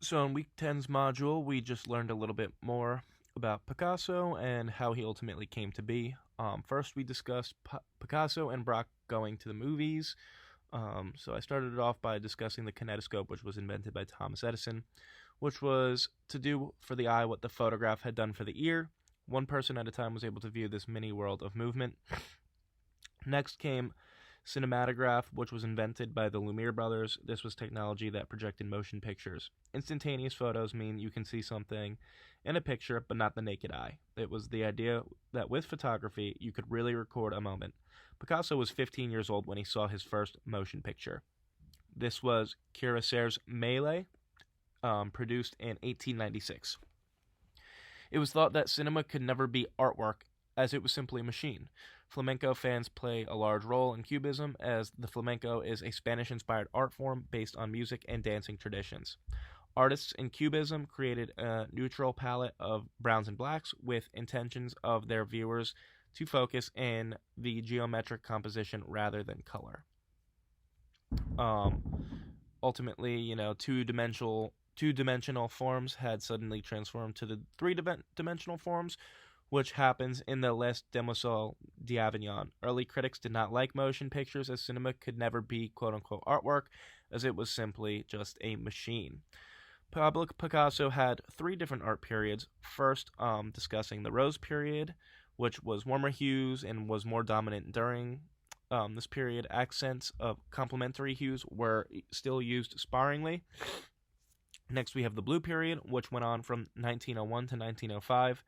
So in week 10's module, we just learned a little bit more about Picasso and how he ultimately came to be. First, we discussed Picasso and Braque going to the movies. So I started it off by discussing the kinetoscope, which was invented by Thomas Edison, which was to do for the eye what the photograph had done for the ear. One person at a time was able to view this mini world of movement. Next came cinematograph, which was invented by the Lumiere brothers. This was technology that projected motion pictures. Instantaneous photos mean you can see something in a picture, but not the naked eye. It was the idea that with photography, you could really record a moment. Picasso was 15 years old when he saw his first motion picture. This was Cuirassier's Melee, produced in 1896. It was thought that cinema could never be artwork, as it was simply a machine. Flamenco fans play a large role in Cubism, as the flamenco is a Spanish inspired art form based on music and dancing traditions. Artists in Cubism created a neutral palette of browns and blacks with intentions of their viewers to focus in the geometric composition rather than color. Um, Ultimately, two dimensional forms had suddenly transformed to the three-dimensional forms, which happens in the Les Demoiselles d'Avignon. Early critics did not like motion pictures, as cinema could never be quote-unquote artwork, as it was simply just a machine. Pablo Picasso had three different art periods. First, discussing the Rose period, which was warmer hues and was more dominant during this period. Accents of complementary hues were still used sparingly. Next, we have the Blue period, which went on from 1901 to 1905.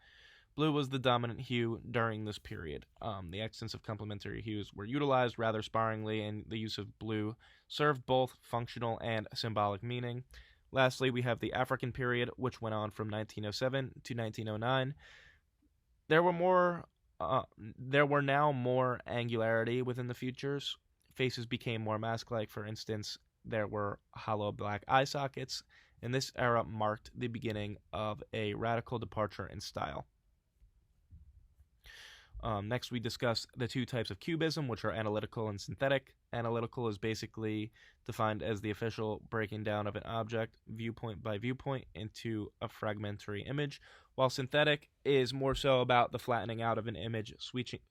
Blue was the dominant hue during this period. The accents of complementary hues were utilized rather sparingly, and the use of blue served both functional and symbolic meaning. Lastly, we have the African period, which went on from 1907 to 1909. There were more. There were now more angularity within the features. Faces became more mask-like. For instance, there were hollow black eye sockets, and this era marked the beginning of a radical departure in style. Next, we discuss the two types of cubism, which are analytical and synthetic. Analytical is basically defined as the official breaking down of an object, viewpoint by viewpoint, into a fragmentary image, while synthetic is more so about the flattening out of an image,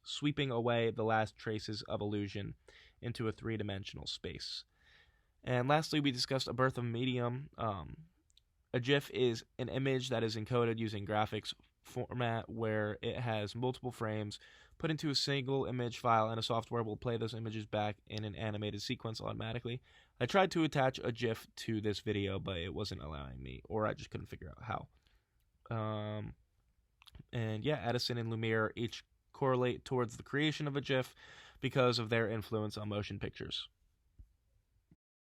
sweeping away the last traces of illusion into a three-dimensional space. And lastly, we discussed a birth of medium. A GIF is an image that is encoded using graphics format where it has multiple frames put into a single image file, and a software will play those images back in an animated sequence automatically. I tried to attach a GIF to this video, but it wasn't allowing me, or I just couldn't figure out how. And yeah, Edison and Lumiere each correlate towards the creation of a GIF because of their influence on motion pictures.